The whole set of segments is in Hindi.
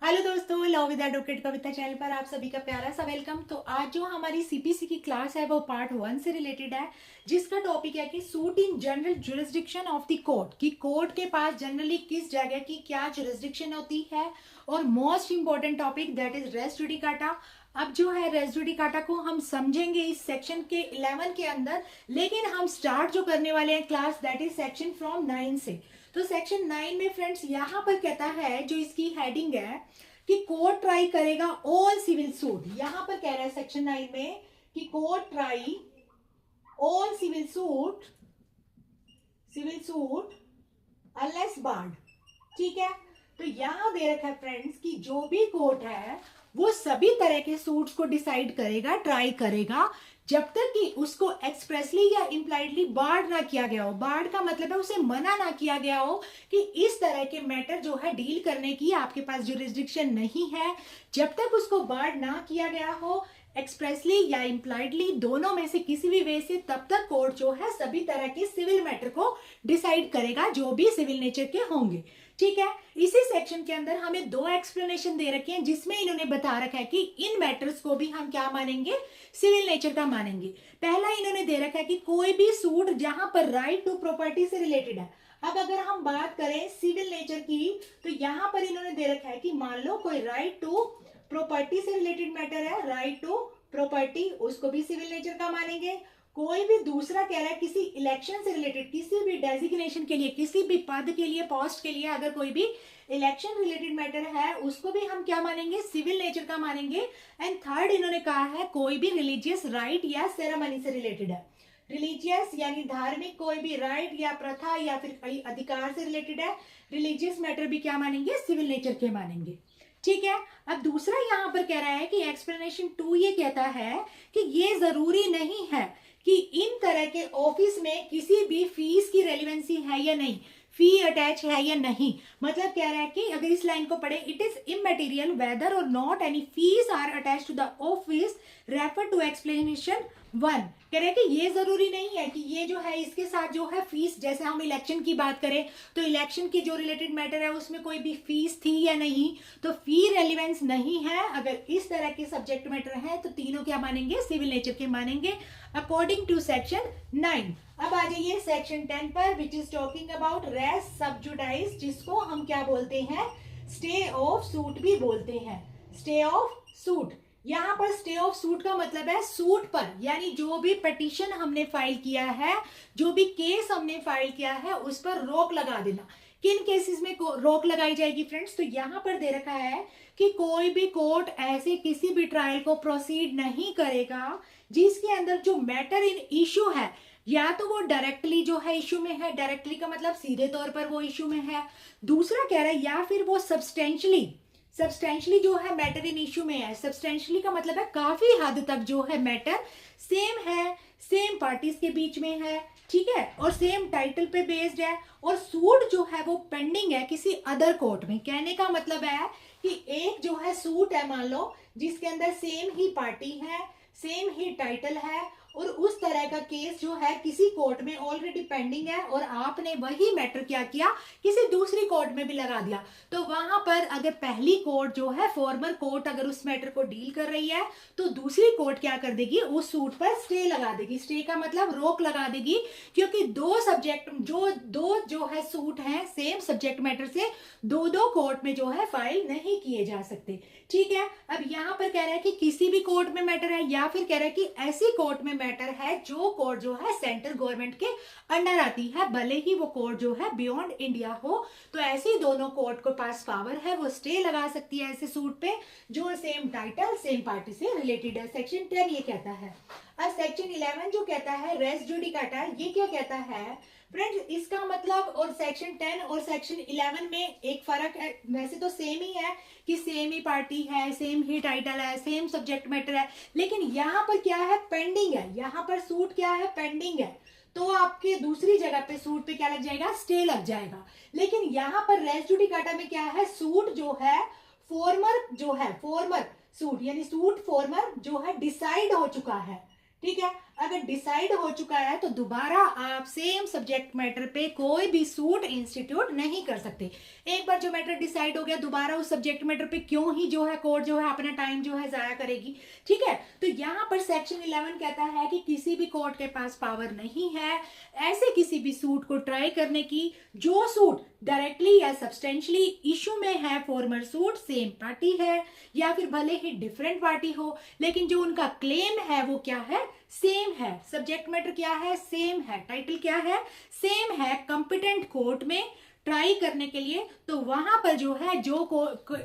हेलो दोस्तों, love with advocate Kavita channel पर आप सभी का प्यारा सा वेलकम। तो आज जो हमारी सीपीसी की क्लास है वो पार्ट 1 से रिलेटेड है, जिसका टॉपिक है कि suit in general jurisdiction of the court, कि कोर्ट के पास जनरली किस जगह की क्या जुरिस्डिक्शन होती है। और most important topic that is res judicata. अब जो है रेस जुडिकाटा को हम समझेंगे इस सेक्शन के 11 के अंदर, लेकिन हम स्टार्ट जो करने वाले हैं class that is section from 9 से। तो सेक्शन 9 में फ्रेंड्स यहाँ पर कहता है, जो इसकी हेडिंग है कि कोर्ट ट्राई करेगा ऑल सिविल सूट। यहां पर कह रहा है सेक्शन 9 में कि court try all civil suit unless barred. ठीक है, तो यहां दे रखा है फ्रेंड्स कि जो भी कोर्ट है वो सभी तरह के सूट्स को डिसाइड करेगा, ट्राई करेगा, जब तक कि उसको एक्सप्रेसली या इम्प्लाइडली बार्ड ना किया गया हो। बार्ड का मतलब है उसे मना ना किया गया हो कि इस तरह के मैटर जो है डील करने की आपके पास जुरिस्डिक्शन नहीं है। जब तक उसको बार्ड ना किया गया हो एक्सप्रेसली या इम्प्लाइडली, दोनों में से किसी भी वे से, तब तक कोर्ट जो है सभी तरह के सिविल मैटर को डिसाइड करेगा जो भी सिविल नेचर के होंगे। ठीक है, इसी सेक्शन के अंदर हमें दो एक्सप्लेनेशन दे रखे हैं, जिसमें इन्होंने बता रखा है कि इन मैटर्स को भी हम क्या मानेंगे, सिविल नेचर का मानेंगे। पहला इन्होंने दे रखा है कि कोई भी सूट जहां पर राइट टू प्रॉपर्टी से रिलेटेड है। अब अगर हम बात करें सिविल नेचर की, तो यहां पर इन्होंने दे रखा है कि मान लो कोई राइट टू प्रॉपर्टी से रिलेटेड मैटर है, राइट टू प्रॉपर्टी, उसको भी सिविल नेचर का मानेंगे। कोई भी दूसरा कह रहा है किसी इलेक्शन से रिलेटेड, किसी भी डेजिग्नेशन के लिए, किसी भी पद के लिए, पोस्ट के लिए, अगर कोई भी इलेक्शन रिलेटेड मैटर है उसको भी हम क्या मानेंगे, सिविल नेचर का मानेंगे। एंड थर्ड इन्होंने कहा है कोई भी रिलीजियस राइट या सेरेमनी से रिलेटेड है। रिलीजियस यानी धार्मिक कोई भी राइट या प्रथा या फिर अधिकार से रिलेटेड है। रिलीजियस मैटर भी क्या मानेंगे, सिविल नेचर के मानेंगे। ठीक है, अब दूसरा यहां पर कह रहा है कि एक्सप्लेनेशन 2 ये कहता है कि ये जरूरी नहीं है कि इन तरह के ऑफिस में किसी भी फीस की रेलिवेंसी है या नहीं, फी अटैच है या नहीं। मतलब कह रहा है कि अगर इस लाइन को पढ़े, it is immaterial whether or not any fees are attach to the office, refer to explanation 1। कह रहे हैं कि ये जरूरी नहीं है कि ये जो है इसके साथ जो है फीस, जैसे हम इलेक्शन की बात करें तो इलेक्शन की जो रिलेटेड मैटर है उसमें कोई भी फीस थी या नहीं, तो फी रेलिवेंस नहीं है। अगर इस तरह के सब्जेक्ट मैटर है तो तीनों क्या मानेंगे, सिविल नेचर के मानेंगे अकॉर्डिंग टू सेक्शन 9। अब आ जाइए सेक्शन 10 पर, which is talking about res sub judice, जिसको हम क्या बोलते हैं, स्टे ऑफ सूट भी बोलते हैं। स्टे ऑफ सूट, यहां पर स्टे ऑफ सूट का मतलब है सूट पर, यानी जो भी पिटीशन हमने फाइल किया है, जो भी केस हमने फाइल किया है, उस पर रोक लगा देना। किन केसेस में रोक लगाई जाएगी फ्रेंड्स, तो यहां पर दे रखा है कि कोई भी कोर्ट ऐसे किसी भी ट्रायल को प्रोसीड नहीं करेगा जिसके अंदर जो मैटर इन इश्यू है, या तो वो डायरेक्टली जो है इश्यू में है, डायरेक्टली का मतलब सीधे तौर पर वो इश्यू में है। दूसरा कह रहा है या फिर वो सब्सटेंशियली जो है मैटर इन इश्यू में है। सब्सटेंशियली का मतलब है काफी हद तक जो है मैटर सेम है, सेम पार्टीज के बीच में है, ठीक है, और सेम टाइटल पे बेस्ड है, और सूट जो है वो पेंडिंग है किसी अदर कोर्ट में। कहने का मतलब है कि एक जो है सूट है, मान लो जिसके अंदर सेम ही पार्टी है, सेम ही टाइटल है, और उस तरह का केस जो है किसी कोर्ट में ऑलरेडी पेंडिंग है, और आपने वही मैटर क्या किया, किसी दूसरी कोर्ट में भी लगा दिया, तो वहां पर अगर पहली कोर्ट जो है, फॉर्मर कोर्ट, अगर उस मैटर को डील कर रही है, तो दूसरी कोर्ट क्या कर देगी, उस सूट पर स्टे लगा देगी। स्टे का मतलब रोक लगा देगी, क्योंकि दो सब्जेक्ट जो है सूट है सेम सब्जेक्ट मैटर से, दो कोर्ट में जो है फाइल नहीं किए जा सकते। ठीक है, अब यहां पर कह रहा है कि किसी भी कोर्ट में मैटर है, या फिर कह रहा है कि ऐसी कोर्ट में मैटर है जो कोर्ट जो है सेंट्रल गवर्नमेंट के अंडर आती है, भले ही वो कोर्ट जो है बियॉन्ड इंडिया हो, तो ऐसी दोनों कोर्ट को पास पावर है, वो स्टे लगा सकती है ऐसे सूट पे जो सेम टाइटल, सेम पार्टी से रिलेटेड है। सेक्शन 10 ये कहता है। अब सेक्शन 11 जो कहता है रेस जुडिकाटा, ये क्या कहता है फ्रेंड्स, इसका मतलब और सेक्शन 10 और सेक्शन 11 में एक फर्क है, वैसे तो सेम ही है कि सेम ही पार्टी है, सेम ही टाइटल है, सेम सब्जेक्ट मैटर है, लेकिन यहाँ पर क्या है, पेंडिंग है। यहाँ पर सूट क्या है, पेंडिंग है, तो आपके दूसरी जगह पे सूट पे क्या लग जाएगा, स्टे लग जाएगा। लेकिन यहाँ पर रेस जुडिकाटा में क्या है, सूट जो है फॉर्मर सूट, यानी सूट फॉर्मर जो है डिसाइड हो चुका है। ठीक है, अगर डिसाइड हो चुका है तो दोबारा आप सेम सब्जेक्ट मैटर पे कोई भी सूट इंस्टीट्यूट नहीं कर सकते। एक बार जो मैटर डिसाइड हो गया, दोबारा उस सब्जेक्ट मैटर पे क्यों ही जो है कोर्ट जो है अपना टाइम जो है जाया करेगी। ठीक है, तो यहाँ पर सेक्शन 11 कहता है कि किसी भी कोर्ट के पास पावर नहीं है ऐसे किसी भी सूट को ट्राई करने की जो सूट डायरेक्टली या सब्सटेंशियली इशू में है। फॉर्मर सूट सेम पार्टी है या फिर भले ही डिफरेंट पार्टी हो, लेकिन जो उनका क्लेम है वो क्या है, सेम है। सब्जेक्ट मैटर क्या है, सेम है। टाइटल क्या है, सेम है। कॉम्पिटेंट कोर्ट में ट्राई करने के लिए तो वहां पर जो है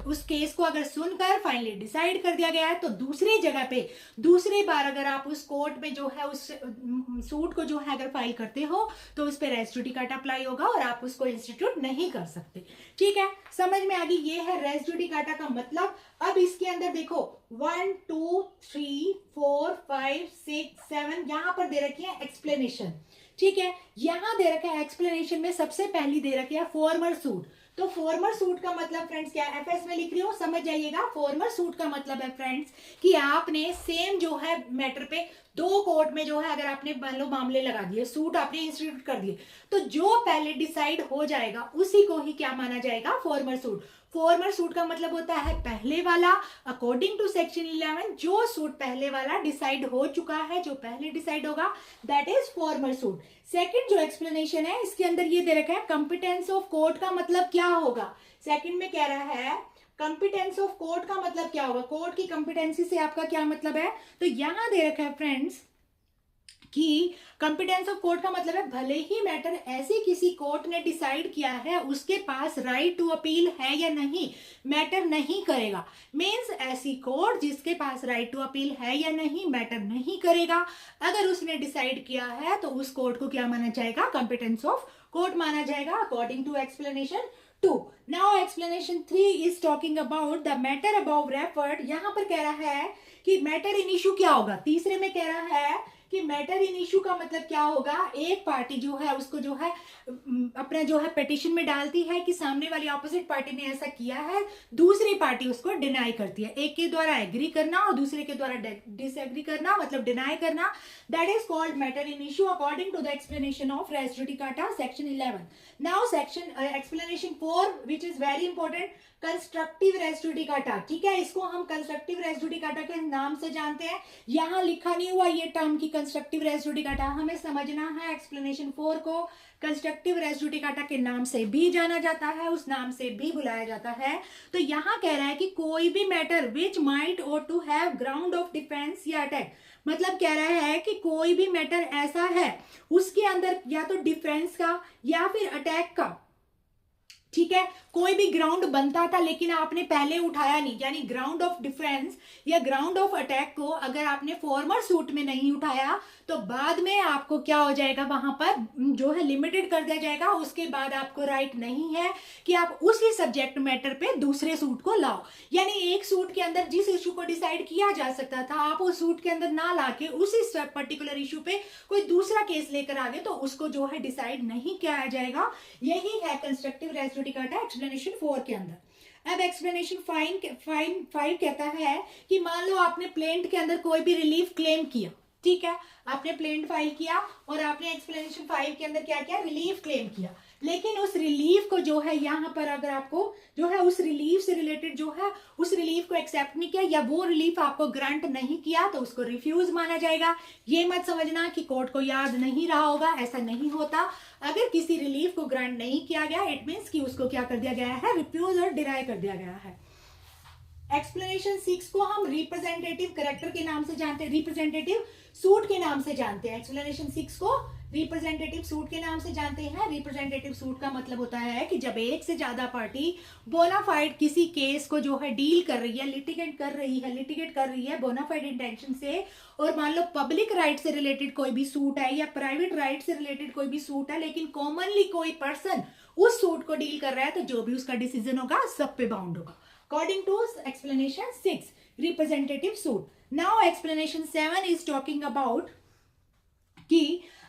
उस केस को अगर सुनकर फाइनली डिसाइड कर दिया गया है तो दूसरी जगह पे दूसरी बार अगर आप उस कोर्ट में जो है उस सूट को जो है अगर फाइल करते हो तो उस पर रेस जुडिकाटा अप्लाई होगा और आप उसको इंस्टीट्यूट नहीं कर सकते। ठीक है, समझ में आ गई, ये है रेस जुडिकाटा का मतलब। अब इसके अंदर देखो 1 2 3 4 5 6 7 यहां पर दे रखी है एक्सप्लेनेशन। ठीक है, यहां दे रखा है एक्सप्लेनेशन में सबसे पहली दे रखी है फॉर्मर सूट। तो फॉर्मर सूट का मतलब फ्रेंड्स क्या है, एफएस में लिख रही हूं समझ जाइएगा। फॉर्मर सूट का मतलब है फ्रेंड्स कि आपने सेम जो है मैटर पे दो कोर्ट में जो है अगर आपने मान लो मामले लगा दिए, सूट आपने इंस्टीट्यूट कर दिए, तो जो पहले डिसाइड हो जाएगा उसी को ही क्या माना जाएगा, फॉर्मर सूट। फॉर्मर सूट का मतलब होता है पहले वाला। अकॉर्डिंग टू सेक्शन 11 जो सूट पहले वाला डिसाइड हो चुका है, जो पहले डिसाइड होगा that is farmer suit. Second जो एक्सप्लेनेशन है इसके अंदर ये दे रखा है कंपिटेंस ऑफ कोर्ट का मतलब क्या होगा। सेकंड में कह रहा है कंपिटेंस ऑफ कोर्ट का मतलब क्या होगा, कोर्ट की कंपिटेंसी से आपका क्या मतलब है। तो यहां दे रखा है फ्रेंड्स कि कंपिटेंस ऑफ कोर्ट का मतलब है भले ही मैटर ऐसे किसी कोर्ट ने डिसाइड किया है उसके पास राइट टू अपील है या नहीं, मैटर नहीं करेगा। मींस ऐसी कोर्ट जिसके पास राइट टू अपील है या नहीं मैटर नहीं करेगा। अगर उसने डिसाइड किया है तो उस कोर्ट को क्या माना जाएगा, कंपिटेंस ऑफ कोर्ट माना जाएगा according to explanation 2। Now explanation 3 is talking about the matter about referred. यहां पर कह रहा है कि मैटर इन इशू क्या होगा। तीसरे में कह रहा है कि मैटर इन इशू का मतलब क्या होगा, एक पार्टी जो है उसको जो है अपना जो है पिटीशन में डालती है कि सामने वाली ऑपोजिट पार्टी ने ऐसा किया है, दूसरी पार्टी उसको डिनाई करती है। एक के द्वारा एग्री करना और दूसरे के द्वारा डिसएग्री करना मतलब डिनाई करना, that is called matter in issue according to the explanation of res judicata section 11। Now section explanation 4 which is very important, constructive res judicata. ठीक है, इसको हम कंस्ट्रक्टिव रेस जुडिकाटा के नाम से जानते हैं। यहां लिखा नहीं हुआ ये टर्म की कंस्ट्रक्टिव रेस जुडिकाटा, हमें समझना है एक्सप्लेनेशन 4 को। कंस्ट्रक्टिव रेस जुडिकाटा के नाम से भी जाना जाता है, उस नाम से भी बुलाया जाता है। तो यहां कह रहा है कि कोई भी matter which might or to have ground of defence या अटैक, मतलब कह रहा है कि कोई भी मैटर ऐसा है उसके अंदर या तो डिफेंस का या फिर अटैक का, ठीक है, कोई भी ग्राउंड बनता था लेकिन आपने पहले उठाया नहीं, यानी ग्राउंड ऑफ डिफेंस या ग्राउंड ऑफ अटैक को अगर आपने फॉर्मर सूट में नहीं उठाया तो बाद में आपको क्या हो जाएगा, वहां पर जो है लिमिटेड कर दिया जाएगा। उसके बाद आपको राइट नहीं है कि आप उसी सब्जेक्ट मैटर पे दूसरे सूट को लाओ। यानी एक सूट के अंदर जिस इशू को डिसाइड किया जा सकता था आप उस सूट के अंदर ना लाके उसी पर्टिकुलर इशू पे कोई दूसरा केस लेकर आ गए तो उसको जो है डिसाइड नहीं किया जाएगा। यही है कंस्ट्रक्टिव रेस जुडिकाटा एक्सप्लेनेशन 4 के अंदर। अब एक्सप्लेनेशन 5 कहता है कि मान लो आपने प्लेंट के अंदर कोई भी रिलीफ क्लेम किया, ठीक है, आपने प्लेंट फाइल किया और आपने एक्सप्लेनेशन 5 के अंदर क्या किया, रिलीफ क्लेम किया, लेकिन उस रिलीफ को जो है यहाँ पर अगर आपको जो है उस रिलीफ से रिलेटेड जो है उस रिलीफ को एक्सेप्ट नहीं किया या वो रिलीफ आपको ग्रांट नहीं किया तो उसको रिफ्यूज माना जाएगा। ये मत समझना कि कोर्ट को याद नहीं रहा होगा, ऐसा नहीं होता। अगर किसी रिलीफ को ग्रांट नहीं किया गया इट मीन्स कि उसको क्या कर दिया गया है, रिफ्यूज और डिनाई कर दिया गया है। एक्सप्लेनेशन 6 को हम रिप्रेजेंटेटिव कैरेक्टर के नाम से जानते हैं, रिप्रेजेंटेटिव सूट के नाम से जानते हैं। एक्सप्लेनेशन 6 को रिप्रेजेंटेटिव सूट के नाम से जानते हैं। रिप्रेजेंटेटिव सूट का मतलब होता है कि जब एक से ज्यादा पार्टी बोनाफाइड किसी केस को जो है डील कर रही है, लिटिगेट कर रही है बोनाफाइड इंटेंशन से, और मान लो पब्लिक राइट से रिलेटेड कोई भी सूट है या प्राइवेट राइट से रिलेटेड कोई भी सूट है, लेकिन कॉमनली कोई पर्सन उस सूट को डील कर रहा है तो जो भी उसका डिसीजन होगा सब पे बाउंड होगा। According to explanation 6, representative suit. Now explanation 7 is talking about कि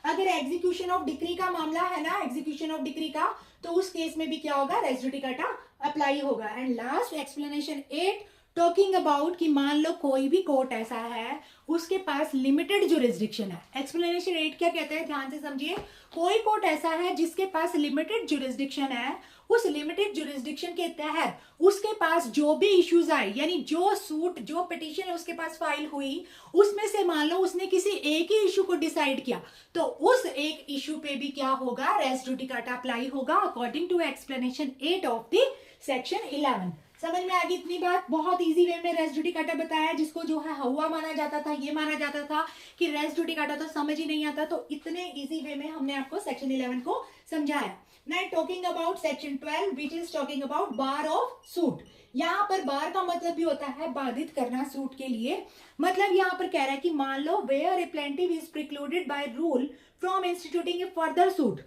अगर एग्जीक्यूशन ऑफ डिक्री का मामला है ना, एग्जीक्यूशन ऑफ डिक्री का, तो उस केस में भी क्या होगा, रेस जुडिकाटा अप्लाई होगा। And last explanation 8 talking about कि मान लो कोई भी कोर्ट ऐसा है उसके पास लिमिटेड जुरिस्डिक्शन है। एक्सप्लेनेशन 8 क्या कहते हैं, ध्यान से समझिए। कोई कोर्ट ऐसा है जिसके पास लिमिटेड जुरिस्डिक्शन है, उस लिमिटेड जुरिस्डिक्शन के तहत उसके पास जो भी इश्यूज आए, यानी जो सूट जो पिटीशन है उसके पास फाइल हुई, उसमें से मान लो उसने किसी एक ही इशू को डिसाइड किया, तो उस एक इशू पे भी क्या होगा, रेस जुडिकाटा अप्लाई होगा according to explanation 8 of the section 11। समझ में आ गई इतनी बात। बहुत इजी वे में रेस जुडिकाटा बताया, जिसको जो है हवा माना जाता था, ये माना जाता था कि रेस जुडिकाटा तो समझ ही नहीं आता, तो इतने इजी वे में हमने आपको सेक्शन 11 को समझाया। Now talking about section 12 which is talking about bar of suit. यहाँ पर बार का मतलब भी होता है बाधित करना सूट के लिए। मतलब यहाँ पर कह रहा है कि मान लो where a plaintiff is precluded by rule from instituting a further suit.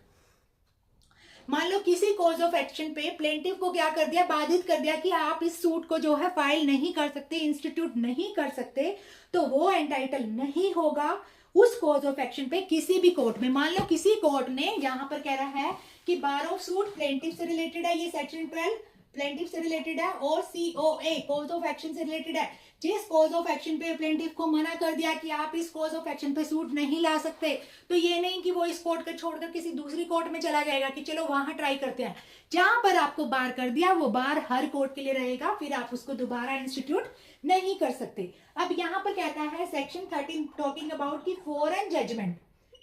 मान लो किसी कॉज ऑफ एक्शन पे प्लेंटिफ को क्या कर दिया, बाधित कर दिया कि आप इस सूट को जो है फाइल नहीं कर सकते, इंस्टीट्यूट नहीं कर सकते, तो वो एंटाइटल नहीं होगा उस कॉज ऑफ एक्शन पे किसी भी कोर्ट में। मान लो किसी कोर्ट ने यहाँ पर कह रहा है कि बार ऑफ सूट प्लेंटिफ से रिलेटेड है, ये सेक्शन 12 प्लेंटिफ से रिलेटेड है, और COA कॉज ऑफ एक्शन से रिलेटेड है। जिस कॉज ऑफ एक्शन पे प्लेंटिफ को मना कर दिया कि आप इस कॉज ऑफ एक्शन पे सूट नहीं ला सकते, तो ये नहीं कि वो इस कोर्ट को छोड़कर किसी दूसरी कोर्ट में चला जाएगा कि चलो वहां ट्राई करते हैं। जहां पर आपको बार कर दिया वो बार हर कोर्ट के लिए रहेगा, फिर आप उसको दोबारा इंस्टीट्यूट नहीं कर सकते। अब यहाँ पर कहता है सेक्शन 13 टॉकिंग अबाउट की फॉरेन जजमेंट।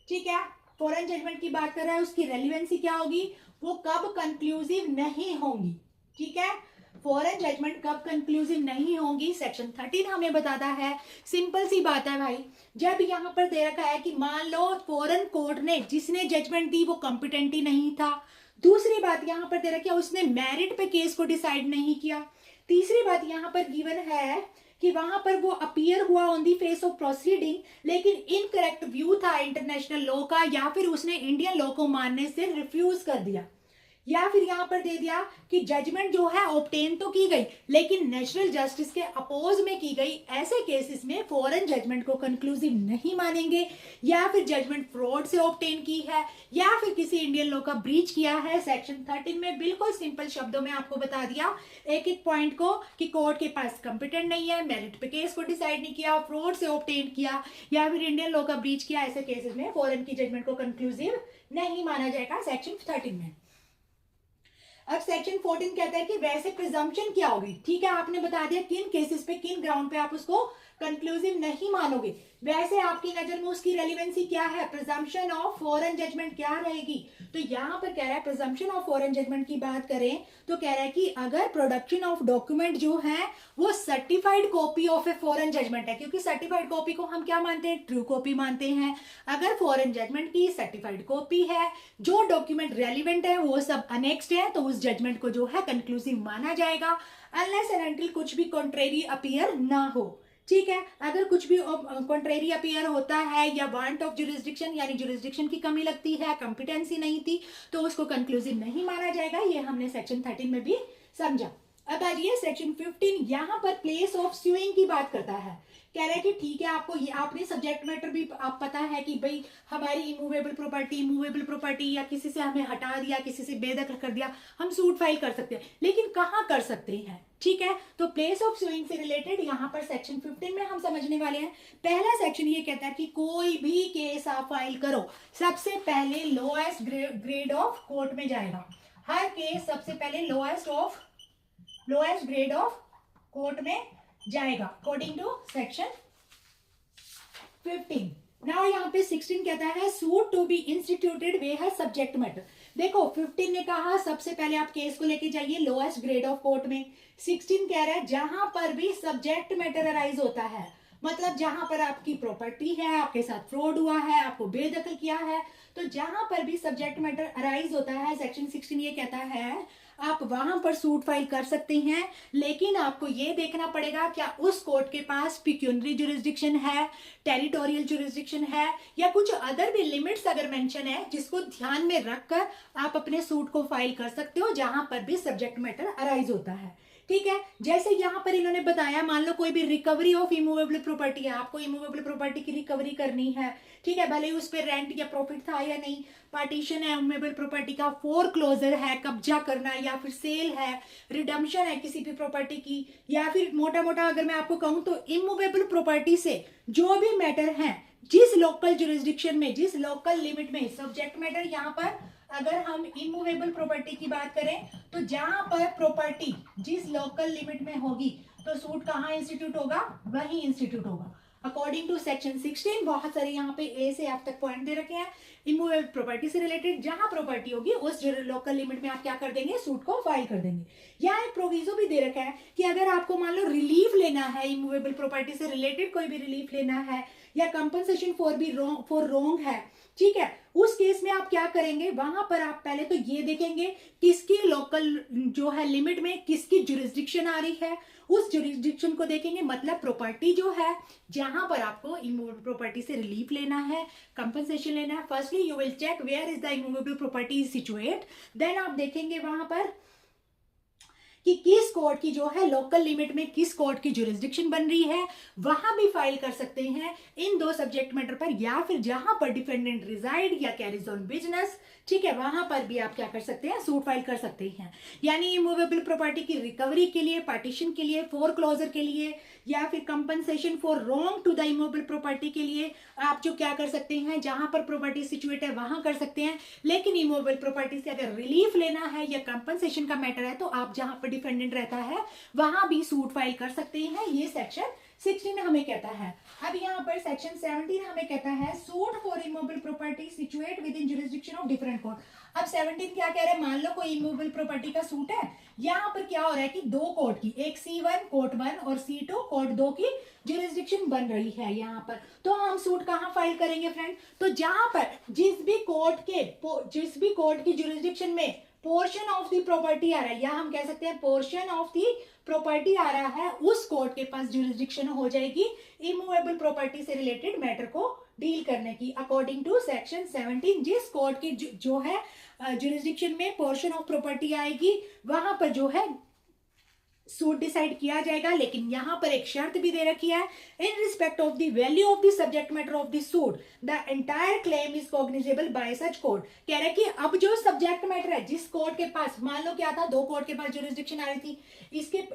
ठीक है, फॉरेन जजमेंट की बात कर रहा है, उसकी रेलिवेंसी क्या होगी, वो कब कंक्लूसिव नहीं होंगी। ठीक है, फॉरेन जजमेंट कब कंक्लूसिव नहीं होंगी, सेक्शन 13 हमें बताता है। सिंपल सी बात है भाई, जब यहाँ पर दे रखा है कि मान लो फॉरेन कोर्ट ने जिसने जजमेंट दी वो कॉम्पिटेंट ही नहीं था। दूसरी बात यहाँ पर दे रखा है उसने मेरिट पे केस को डिसाइड नहीं किया। तीसरी बात यहाँ पर गिवन है कि वहां पर वो अपीयर हुआ on the face of proceeding, लेकिन इनकरेक्ट व्यू था इंटरनेशनल लॉ का, या फिर उसने इंडियन लॉ को मानने से रिफ्यूज कर दिया, या फिर यहां पर दे दिया कि जजमेंट जो है ऑब्टेन तो की गई लेकिन नेचुरल जस्टिस के अपोज में की गई। ऐसे केसेस में फॉरेन जजमेंट को कंक्लूसिव नहीं मानेंगे, या फिर जजमेंट फ्रॉड से ऑब्टेन की है, या फिर किसी इंडियन लॉ का ब्रीच किया है। सेक्शन 13 में बिल्कुल सिंपल शब्दों में आपको बता दिया एक एक पॉइंट को कि कोर्ट के पास कंपिटेंट नहीं है, मेरिट पे केस को डिसाइड नहीं किया, फ्रॉड से ऑब्टेन किया, या फिर इंडियन लॉ का ब्रीच किया। ऐसे केसेस में फॉरेन की जजमेंट को कंक्लूसिव नहीं माना जाएगा सेक्शन 13 में। अब सेक्शन 14 कहता है कि वैसे प्रिजम्पशन क्या होगी। ठीक है, आपने बता दिया किन केसेस पे किन ग्राउंड पे आप उसको कंक्लूसिव नहीं मानोगे। वैसे आपकी नजर में उसकी रेलिवेंसी क्या है, प्रिजम्पशन ऑफ फॉरेन जजमेंट क्या रहेगी। तो यहाँ पर कह रहा है प्रिजम्पशन ऑफ फॉरेन जजमेंट की बात करें तो कह रहा है कि अगर प्रोडक्शन ऑफ डॉक्यूमेंट जो है वो certified copy of a foreign judgment है, क्योंकि सर्टिफाइड कॉपी को हम क्या मानते हैं, ट्रू कॉपी मानते हैं। अगर फॉरेन जजमेंट की सर्टिफाइड कॉपी है, जो डॉक्यूमेंट रेलिवेंट है वो सब अनेक्स्ड है, तो उस जजमेंट को जो है कंक्लूसिव माना जाएगा, अनलेस एंड अनटिल कुछ भी कॉन्ट्रेरी अपीयर ना हो। ठीक है, अगर कुछ भी कॉन्ट्रेरी अपीयर होता है या वांट ऑफ जुरिस्डिक्शन यानी जुरिस्डिक्शन की कमी लगती है, कंपिटेंसी नहीं थी, तो उसको कंक्लूसिव नहीं माना जाएगा। ये हमने सेक्शन 13 में भी समझा। अब आइए सेक्शन 15, यहाँ पर प्लेस ऑफ स्यूइंग की बात करता है। कह रहा है कि ठीक है, आपको ये आपने सब्जेक्ट मैटर भी आप पता है कि भाई हमारी इमूवेबल प्रॉपर्टी, मूवेबल प्रॉपर्टी, या किसी से हमें हटा दिया, किसी से बेदखल कर दिया, हम सूट फाइल कर सकते हैं, लेकिन कहाँ कर सकते हैं। ठीक है, तो प्लेस ऑफ स्यूइंग से रिलेटेड यहाँ पर सेक्शन 15 में हम समझने वाले हैं। पहला सेक्शन ये कहता है कि कोई भी केस आप फाइल करो, सबसे पहले लोएस्ट ग्रेड ऑफ कोर्ट में जाएगा। हर केस सबसे पहले लोएस्ट ग्रेड ऑफ कोर्ट में जाएगा अकॉर्डिंग टू सेक्शन 15। नाउ यहाँ पे 16 कहता है सूट टू बी इंस्टीट्यूटेड वे है सब्जेक्ट मैटर। देखो 15 ने कहा सबसे पहले आप केस को लेके जाइए लोएस्ट ग्रेड ऑफ कोर्ट में। 16 कह रहा है जहां पर भी सब्जेक्ट मैटर अराइज होता है, मतलब जहां पर आपकी प्रॉपर्टी है, आपके साथ फ्रॉड हुआ है, आपको बेदखल किया है, तो जहां पर भी सब्जेक्ट मैटर अराइज होता है, सेक्शन 16 ये कहता है आप वहां पर सूट फाइल कर सकते हैं, लेकिन आपको ये देखना पड़ेगा क्या उस कोर्ट के पास पिक्यूनरी जुरिस्डिक्शन है, टेरिटोरियल जुरिस्डिक्शन है, या कुछ अदर भी लिमिट्स अगर मेंशन है जिसको ध्यान में रखकर आप अपने सूट को फाइल कर सकते हो जहां पर भी सब्जेक्ट मैटर अराइज होता है। ठीक है। जैसे यहाँ पर इन्होंने बताया, मान लो कोई भी रिकवरी ऑफ इमूवेबल प्रॉपर्टी है, आपको इमूवेबल प्रॉपर्टी की रिकवरी करनी है, ठीक है, भले ही उस पर रेंट या प्रॉफिट था या नहीं, पार्टीशन है इमूवेबल प्रॉपर्टी का, फोरक्लोजर है कब्जा करना, या फिर सेल है, रिडम्पशन है किसी भी प्रॉपर्टी की, या फिर मोटा मोटा अगर मैं आपको कहूं तो इमूवेबल प्रॉपर्टी से जो भी मैटर है, जिस लोकल जुरिस्डिक्शन में, जिस लोकल लिमिट में, सब्जेक्ट मैटर यहाँ पर अगर हम इमूवेबल प्रॉपर्टी की बात करें तो जहां पर प्रॉपर्टी जिस लोकल लिमिट में होगी तो सूट कहाँ इंस्टीट्यूट होगा, वही इंस्टीट्यूट होगा। अकॉर्डिंग टू सेक्शन 16 बहुत सारे यहाँ पे ए से एफ तक पॉइंट दे रखे हैं। इमूवेबल प्रॉपर्टी से रिलेटेड जहां प्रॉपर्टी होगी उस लोकल लिमिट में आप क्या कर देंगे, सूट को फाइल कर देंगे। यहाँ एक प्रोविजो भी दे रखा है कि अगर आपको मान लो रिलीफ लेना है, इमूवेबल प्रॉपर्टी से रिलेटेड कोई भी रिलीफ लेना है, या कंपनसेशन फॉर रोंग है, ठीक है, उस केस में आप क्या करेंगे, वहां पर आप पहले तो ये देखेंगे किसकी लोकल जो है लिमिट में किसकी जुरिस्डिक्शन आ रही है, उस जुरिस्डिक्शन को देखेंगे। मतलब प्रॉपर्टी जो है जहां पर आपको इमूवेबल प्रॉपर्टी से रिलीफ लेना है, कंपनसेशन लेना है, firstly you will check where is the immovable property is situate, then आप देखेंगे वहां पर कि किस कोर्ट की जो है लोकल लिमिट में किस कोर्ट की जुरिस्डिक्शन बन रही है, वहां भी फाइल कर सकते हैं इन दो सब्जेक्ट मैटर पर, या फिर जहां पर डिफेंडेंट रिजाइड या कैरीज ऑन बिजनेस, ठीक है, वहां पर भी आप क्या कर सकते हैं, सूट फाइल कर सकते हैं। यानी इमूवेबल प्रॉपर्टी की रिकवरी के लिए, पार्टीशन के लिए, फोरक्लोजर के लिए, या फिर compensation for wrong to the immovable property के लिए आप जो क्या कर सकते हैं, जहां पर प्रॉपर्टी सिचुएट है वहां कर सकते हैं। लेकिन इमूवेबल प्रॉपर्टी से अगर रिलीफ लेना है या कंपनसेशन का मैटर है तो आप जहां पर डिफेंडेंट रहता है वहां भी सूट फाइल कर सकते हैं। ये सेक्शन 16 हमें कहता है। अब यहाँ पर सेक्शन 17 हमें कहता है suit for immovable property situate with in jurisdiction of different court. अब 17 क्या कह रहे हैं, मान लो कोई इमूवेबल प्रॉपर्टी का सूट है, यहाँ पर क्या हो रहा है कि दो कोर्ट की, एक C1 कोर्ट 1 और C2 कोर्ट 2 की जुरिस्डिक्शन बन रही है यहाँ पर, तो हम सूट कहाँ फाइल करेंगे फ्रेंड, तो जहां पर जिस भी कोर्ट की जुरिस्डिक्शन में पोर्शन ऑफ द प्रॉपर्टी आ रहा है, या हम कह सकते हैं पोर्शन ऑफ द प्रॉपर्टी आ रहा है, उस कोर्ट के पास जुरिस्डिक्शन हो जाएगी इमूवेबल प्रॉपर्टी से रिलेटेड मैटर को डील करने की। अकॉर्डिंग टू सेक्शन 17 जिस कोर्ट की जो है जुरिस्डिक्शन में पोर्शन ऑफ प्रॉपर्टी आएगी वहां पर जो है सूट डिसाइड किया जाएगा। लेकिन यहां पर एक शर्त भी दे रखी है, in respect of the value of the subject matter of the suit the entire claim is cognizable bye such court. कह रहे कि अब जो सब्जेक्ट मैटर है जिस कोर्ट के पास, मान लो क्या था, दो कोर्ट के पास जुरिस्डिक्शन आ रही थी,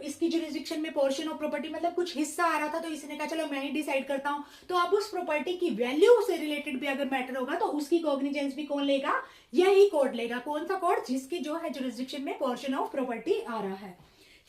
इसकी जुरिस्डिक्शन में पोर्शन ऑफ प्रॉपर्टी मतलब कुछ हिस्सा आ रहा था, तो इसने कहा चलो मैं ही डिसाइड करता हूं, तो अब उस प्रॉपर्टी की वैल्यू से रिलेटेड भी अगर मैटर होगा तो उसकी कॉग्निजेंस भी कौन लेगा, यही कोर्ट लेगा। कौन सा कोर्ट, जिसकी जो है जुरिस्डिक्शन में पोर्शन ऑफ प्रॉपर्टी आ रहा है,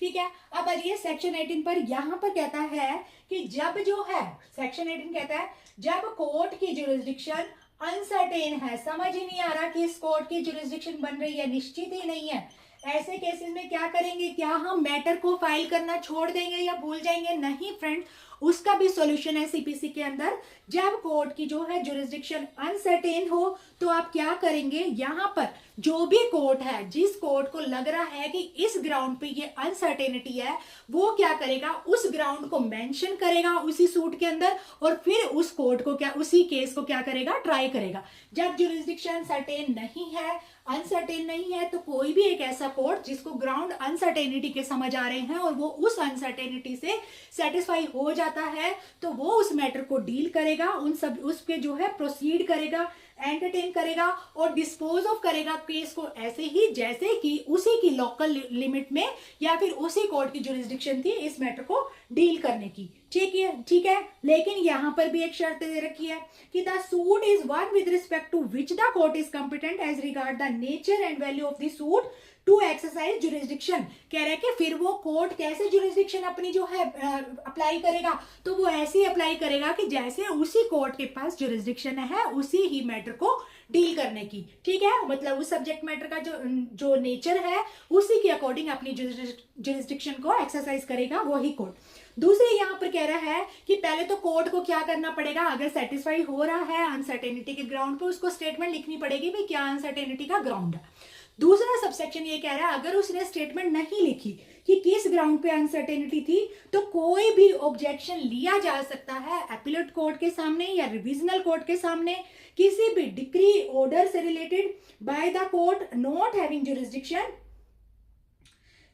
ठीक है। अब ये सेक्शन 18 पर यहां पर कहता है कि जब जो है, सेक्शन 18 कहता है जब कोर्ट की जुरिस्डिक्शन अनसर्टेन है, समझ ही नहीं आ रहा कि इस कोर्ट की जुरिस्डिक्शन बन रही है, निश्चित ही नहीं है, ऐसे केसेस में क्या करेंगे, क्या हम मैटर को फाइल करना छोड़ देंगे या भूल जाएंगे, नहीं फ्रेंड, उसका भी सॉल्यूशन है सीपीसी के अंदर। जब कोर्ट की जो है जुरिस्डिक्शन अनसर्टेन हो तो आप क्या करेंगे, यहां पर जो भी कोर्ट है, जिस कोर्ट को लग रहा है कि इस ग्राउंड पे ये अनसर्टेनिटी है, वो क्या करेगा, उस ग्राउंड को मेंशन करेगा उसी सूट के अंदर, और फिर उस कोर्ट को क्या, उसी केस को क्या करेगा, ट्राई करेगा। जब जुरिस्डिक्शन सर्टेन नहीं है, अनसर्टेन नहीं है, तो कोई भी एक ऐसा कोर्ट जिसको ग्राउंड अनसर्टेनिटी के समझ आ रहे हैं और वो उस अनसर्टेनिटी से सेटिस्फाई हो जाता है, तो वो उस मैटर को डील करेगा, उन सब उस पे जो है प्रोसीड करेगा, एंटरटेन करेगा और डिस्पोज ऑफ करेगा केस को, ऐसे ही जैसे कि उसी की लोकल लिमिट में या फिर उसी कोर्ट की जुरिस्डिक्शन थी इस मैटर को डील करने की, ठीक है। लेकिन यहां पर भी एक शर्त दे रखी है कि the suit is one with respect to which the court is competent as regard the nature and value of the suit to exercise jurisdiction. कह रहे कि फिर वो कोर्ट कैसे जुरिस्डिक्शन अपनी जो है अप्लाई करेगा, तो वो ऐसे ही अप्लाई करेगा कि जैसे उसी कोर्ट के पास जुरिस्डिक्शन है उसी ही मैटर को डील करने की, ठीक है। मतलब उस सब्जेक्ट मैटर का जो नेचर है उसी के अकॉर्डिंग अपनी जुरिस्डिक्शन को एक्सरसाइज करेगा वही कोर्ट। दूसरे यहाँ पर कह रहा है कि पहले तो कोर्ट को क्या करना पड़ेगा, अगर सेटिस्फाई हो रहा है अनसर्टेनिटी के ग्राउंड पे, उसको स्टेटमेंट लिखनी पड़ेगी भाई क्या अनसर्टेनिटी का ग्राउंड है। दूसरा सबसेक्शन ये कह रहा है अगर उसने स्टेटमेंट नहीं लिखी कि किस ग्राउंड पे अनसर्टेनिटी थी, तो कोई भी ऑब्जेक्शन लिया जा सकता है एपीलेट कोर्ट के सामने या रिविजनल कोर्ट के सामने, किसी भी डिक्री ऑर्डर से related by the court not having jurisdiction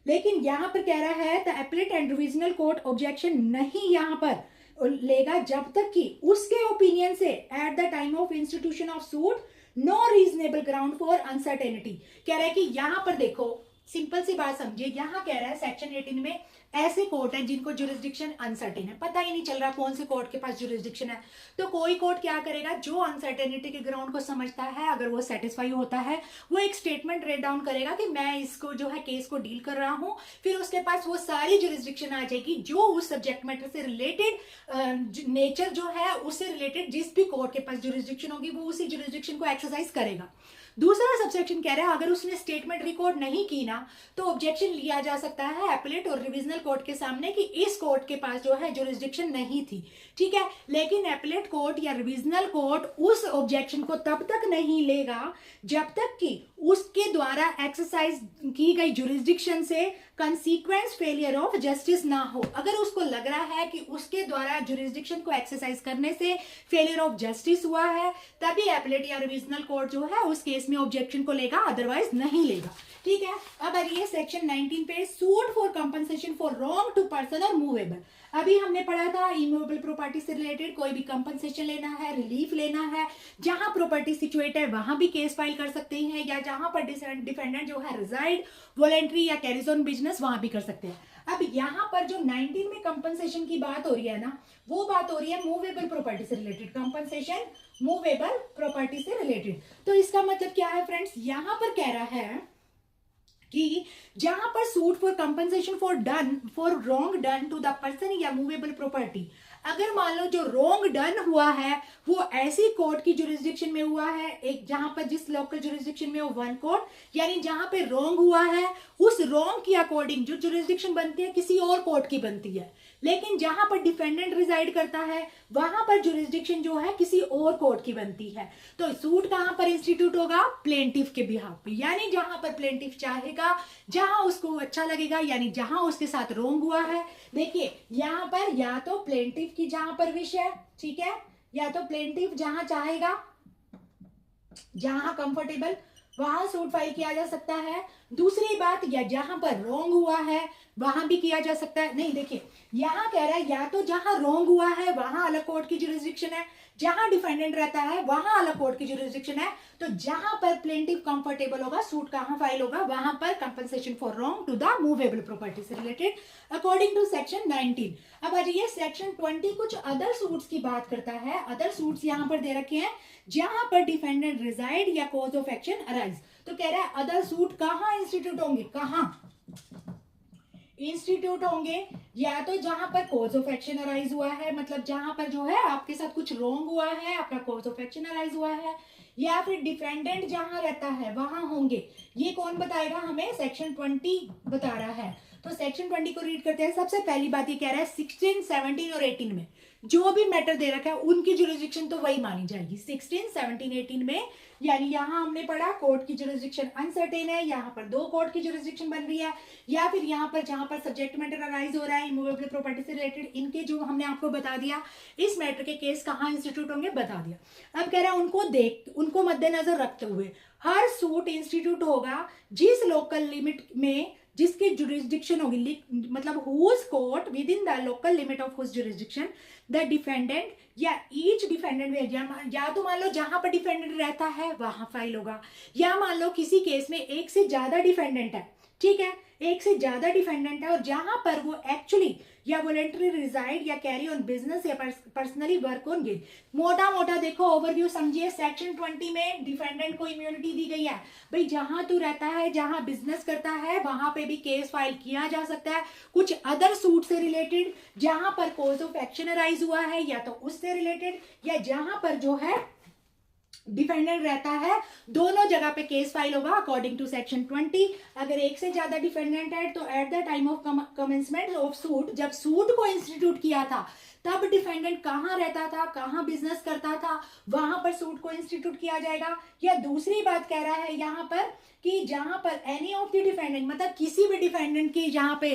लेकिन यहाँ पर कह रहा है the appellate and revisional court objection नहीं यहाँ पर लेगा जब तक कि उसके ओपिनियन से at the time of institution of suit no reasonable ground for uncertainty. कह रहा है कि यहाँ पर देखो, सिंपल सी बात समझिए, यहाँ कह रहा है सेक्शन 18 में ऐसे कोर्ट हैं जिनको जुरिस्डिक्शन अनसर्टेन है, पता ही नहीं चल रहा कौन से कोर्ट के पास जुरिस्डिक्शन है। तो कोई कोर्ट क्या करेगा, जो अनसर्टेनिटी के ग्राउंड को समझता है, अगर वो सेटिस्फाई होता है, वो एक स्टेटमेंट रेड डाउन करेगा कि मैं इसको जो है केस को डील कर रहा हूं। फिर उसके पास वो सारी जुरिस्डिक्शन आ जाएगी जो उस सब्जेक्ट मैटर से रिलेटेड नेचर जो है उससे रिलेटेड जिस भी कोर्ट के पास जुरिस्डिक्शन होगी वो उसी जुरिस्डिक्शन को एक्सरसाइज करेगा। दूसरा सबसेक्शन कह रहा है अगर उसने स्टेटमेंट रिकॉर्ड नहीं की ना तो ऑब्जेक्शन लिया जा सकता है एपलेट और रिविजनल कोर्ट के सामने कि इस कोर्ट के पास जो है जुरिस्डिक्शन नहीं थी, ठीक है। लेकिन एपलेट कोर्ट या रिविजनल कोर्ट उस ऑब्जेक्शन को तब तक नहीं लेगा जब तक कि उसके द्वारा एक्सरसाइज की गई जुरिस्डिक्शन से कंसीक्वेंस फेलियर ऑफ जस्टिस ना हो। अगर उसको लग रहा है कि उसके द्वारा जुरिस्डिक्शन को एक्सरसाइज करने से फेलियर ऑफ जस्टिस हुआ है, तभी एपलेट या रिविजनल कोर्ट जो है उस केस में ऑब्जेक्शन को लेगा, अदरवाइज नहीं लेगा, ठीक है। अब आइए सेक्शन 19 पे, suit for compensation for wrong to person or movable. अभी हमने पढ़ा था इमूवेबल प्रॉपर्टी से रिलेटेड कोई भी कंपनसेशन लेना है, रिलीफ लेना है, जहां प्रॉपर्टी सिचुएट है वहां भी केस फाइल कर सकते हैं, या जहां पर डिफेंडेंट जो है रिजाइड, वॉलेंट्री या कैरीज ऑन बिजनेस वहां भी कर सकते हैं। अब यहाँ पर जो 19 में कंपनसेशन की बात हो रही है ना, वो बात हो रही है मूवेबल प्रॉपर्टी से रिलेटेड, कंपनसेशन मूवेबल प्रॉपर्टी से रिलेटेड। तो इसका मतलब क्या है फ्रेंड्स, यहाँ पर कह रहा है कि जहां पर suit for compensation for wrong done to the person या मूवेबल प्रॉपर्टी, अगर मान लो जो रॉन्ग डन हुआ है वो ऐसी कोर्ट की जुरिस्डिक्शन में हुआ है, एक जहां पर जिस लोकल जुरिस्डिक्शन में हो वन कोर्ट, यानी जहां पे रॉन्ग हुआ है उस रॉन्ग की अकॉर्डिंग जो जुरिस्डिक्शन बनती है किसी और कोर्ट की बनती है, लेकिन जहां पर डिफेंडेंट रिजाइड करता है वहां पर जुरिस्डिक्शन जो है किसी और कोर्ट की बनती है। तो सूट कहां पर इंस्टीट्यूट होगा, प्लेंटिफ के बिहाफ पे, यानी जहां पर प्लेंटिफ चाहेगा, जहां उसको अच्छा लगेगा, यानी जहां उसके साथ रॉन्ग हुआ है। देखिए यहां पर या तो प्लेंटिफ की जहां पर विश है, ठीक है, या तो प्लेंटिफ जहां चाहेगा, जहां कंफर्टेबल वहां सूट फाइल किया जा सकता है। दूसरी बात, या जहां पर रॉन्ग हुआ है वहां भी किया जा सकता है। नहीं, देखिए यहां कह रहा है या तो जहां रॉन्ग हुआ है वहां अलग कोर्ट की जुरिस्डिक्शन है, जहां डिफेंडेंट रहता है वहां अलग कोर्ट की जुरिस्डिक्शन है। तो जहां पर प्लेंटिफ कंफर्टेबल होगा सूट कहां फाइल होगा, वहां पर compensation for wrong to the movable property से रिलेटेड अकॉर्डिंग टू सेक्शन 19। अब आ जाइए सेक्शन 20 कुछ अदर सूट्स की बात करता है। अदर सूट्स यहां पर दे रखे हैं जहां पर डिफेंडेंट रिजाइड या कॉज ऑफ एक्शन अराइज। तो कह रहा है अदर सूट कहां इंस्टीट्यूट होंगे, कहां इंस्टीट्यूट होंगे, या तो जहां पर कॉज ऑफ एक्शन अराइज हुआ है, मतलब जहां पर जो है आपके साथ कुछ रॉन्ग हुआ है, आपका कॉज ऑफ एक्शन अराइज हुआ है, या फिर डिफेंडेंट जहां रहता है वहां होंगे। ये कौन बताएगा हमें, सेक्शन 20 बता रहा है। तो सेक्शन 20 को रीड करते हैं। सबसे पहली बात ये कह रहा है 16, 17 और 18 में जो भी मैटर दे रखा है उनकी जुरिस्डिक्शन तो वही मानी जाएगी 16, 17, 18 में। यानी यहां हमने पढ़ा कोर्ट की जुरिस्डिक्शन अनसर्टेन है, यहां पर दो कोर्ट की जुरिस्डिक्शन बन रही है, या फिर यहां पर जहां पर सब्जेक्ट मैटर अराइज हो रहा है इमूवेबल प्रॉपर्टी से रिलेटेड, इनके जो हमने आपको बता दिया इस मैटर के केस कहां इंस्टीट्यूट होंगे बता दिया। अब कह रहा है उनको मद्देनजर रखते हुए हर सूट इंस्टीट्यूट होगा जिस लोकल लिमिट में जिसकी जुरिस्डिक्शन होगी, मतलब whose court within the local limit of whose jurisdiction the defendant या ईच डिफेंडेंट में, या तो मान लो जहां पर डिफेंडेंट रहता है वहां फाइल होगा, या मान लो किसी केस में एक से ज्यादा डिफेंडेंट है, ठीक है, एक से ज्यादा डिफेंडेंट है और जहां पर वो एक्चुअली या वॉलेंटरी रिजाइड या कैरी ऑन बिजनेस या पर्सनली वर्क ऑन गेन। मोटा मोटा देखो ओवरव्यू समझिए, सेक्शन 20 में डिफेंडेंट को इम्यूनिटी दी गई है, भाई जहां तू रहता है जहां बिजनेस करता है वहां पे भी केस फाइल किया जा सकता है। कुछ अदर सूट से रिलेटेड जहां पर कॉज ऑफ एक्शन अराइज हुआ है या तो उससे रिलेटेड, या जहां पर जो है डिफेंडेंट रहता है, दोनों जगह पे केस फाइल होगा अकॉर्डिंग टू सेक्शन 20। अगर एक से ज्यादा डिफेंडेंट है तो eight the time of commencement of suit, जब सूट को इंस्टीट्यूट किया था तब डिफेंडेंट कहां रहता था, कहां बिजनेस करता था, वहां पर सूट को इंस्टीट्यूट किया जाएगा। या दूसरी बात कह रहा है यहां पर कि जहां पर एनी ऑफ द डिफेंडेंट, मतलब किसी भी डिफेंडेंट की जहां पे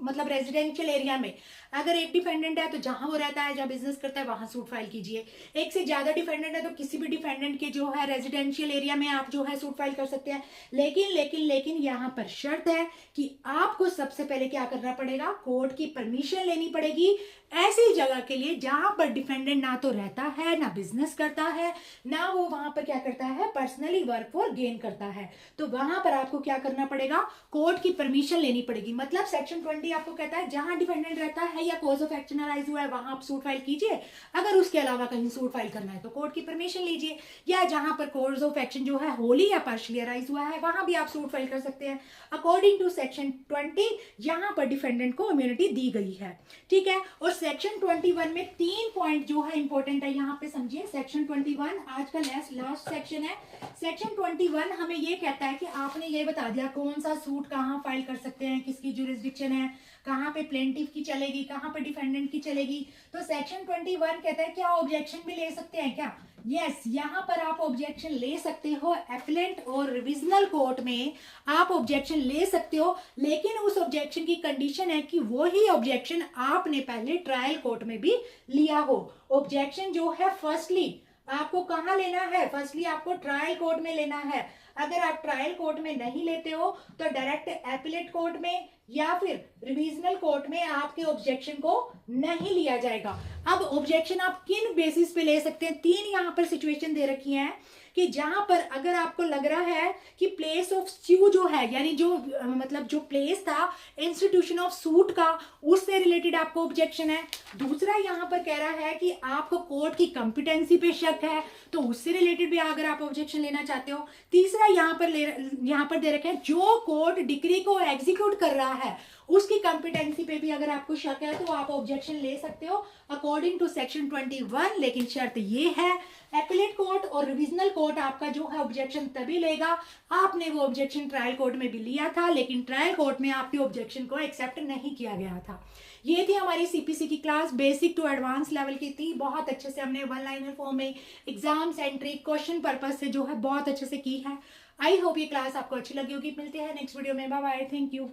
मतलब रेजिडेंशियल एरिया में अगर एक डिफेंडेंट है तो जहां वो रहता है, जहां बिजनेस करता है, वहां सूट फाइल कीजिए। एक से ज्यादा डिफेंडेंट है तो किसी भी डिफेंडेंट के जो है रेजिडेंशियल एरिया में आप जो है सूट फाइल कर सकते हैं। लेकिन लेकिन लेकिन यहाँ पर शर्त है कि आपको सबसे पहले क्या करना पड़ेगा, कोर्ट की परमिशन लेनी पड़ेगी ऐसी जगह के लिए जहां पर डिफेंडेंट ना तो रहता है, ना बिजनेस करता है, ना वो वहां पर क्या करता है, पर्सनली वर्क फॉर गेन करता है। तो वहां पर आपको क्या करना पड़ेगा, कोर्ट की परमिशन लेनी पड़ेगी। मतलब सेक्शन 20 आपको कहता है जहां डिफेंडेंट रहता है या कॉज ऑफ एक्शन अराइज हुआ है वहां आप सूट फाइल कीजिए। अगर उसके अलावा कहीं सूट फाइल करना है तो कोर्ट की परमिशन लीजिए, या जहां पर कॉज ऑफ एक्शन जो है होली या पार्शियली अराइज हुआ है वहां भी आप सूट फाइल कर सकते हैं अकॉर्डिंग टू सेक्शन 20, यहां पर डिफेंडेंट को इम्यूनिटी दी गई है। ठीक है। और सेक्शन 21 में 3 पॉइंट जो है इंपॉर्टेंट है, यहाँ पे समझिए। सेक्शन 21 आज का लास्ट सेक्शन है। सेक्शन 21 हमें ये कहता है कि आपने ये बता दिया कौन सा सूट कहाँ फाइल कर सकते हैं, किसकी जुरिस्डिक्शन है, कहाँ पे प्लेंटिफ की चलेगी, कहाँ पे डिफेंडेंट की चलेगी। तो सेक्शन 21 कहता है क्या ऑब्जेक्शन भी ले सकते हैं क्या? यस, यहाँ पर आप ऑब्जेक्शन ले सकते हो। एपलेंट और रिविजनल कोर्ट में आप ऑब्जेक्शन ले सकते हो, लेकिन उस ऑब्जेक्शन की कंडीशन है कि वो ही ऑब्जेक्शन आपने पहले ट्रायल कोर्ट में भी लिया हो। ऑब्जेक्शन जो है फर्स्टली आपको कहाँ लेना है, फर्स्टली आपको ट्रायल कोर्ट में लेना है। अगर आप ट्रायल कोर्ट में नहीं लेते हो तो डायरेक्ट एपीलेट कोर्ट में या फिर रिविजनल कोर्ट में आपके ऑब्जेक्शन को नहीं लिया जाएगा। अब ऑब्जेक्शन आप किन बेसिस पे ले सकते हैं, 3 यहाँ पर सिचुएशन दे रखी हैं कि जहां पर अगर आपको लग रहा है कि प्लेस ऑफ स्यू जो है, यानी जो मतलब जो प्लेस था इंस्टीट्यूशन ऑफ सूट का, उससे रिलेटेड आपको ऑब्जेक्शन है। दूसरा यहाँ पर कह रहा है कि आपको कोर्ट की कंपिटेंसी पे शक है, तो उससे रिलेटेड भी अगर आप ऑब्जेक्शन लेना चाहते हो। तीसरा यहाँ पर दे रखे हैं जो कोर्ट डिक्री को एग्जीक्यूट कर रहा है उसकी कंपिटेंसी पे भी अगर आपको शक है तो आप ऑब्जेक्शन ले सकते हो अकॉर्डिंग टू सेक्शन 21। लेकिन शर्त ये है, एपीलेट कोर्ट और रिविजनल कोर्ट आपका जो है ऑब्जेक्शन तभी लेगा, आपने वो ऑब्जेक्शन ट्रायल कोर्ट में भी लिया था लेकिन ट्रायल कोर्ट में आपके ऑब्जेक्शन को एक्सेप्ट नहीं किया गया था। ये थी हमारी सीपीसी की class, basic to advance level की थी। बहुत अच्छे से हमने वन लाइनर फॉर्म में एग्जाम सेंट्रिक क्वेश्चन पर्पज से जो है बहुत अच्छे से की है। आई होप ये क्लास आपको अच्छी लगी होगी। मिलते हैं नेक्स्ट वीडियो में। Bye bye, thank you.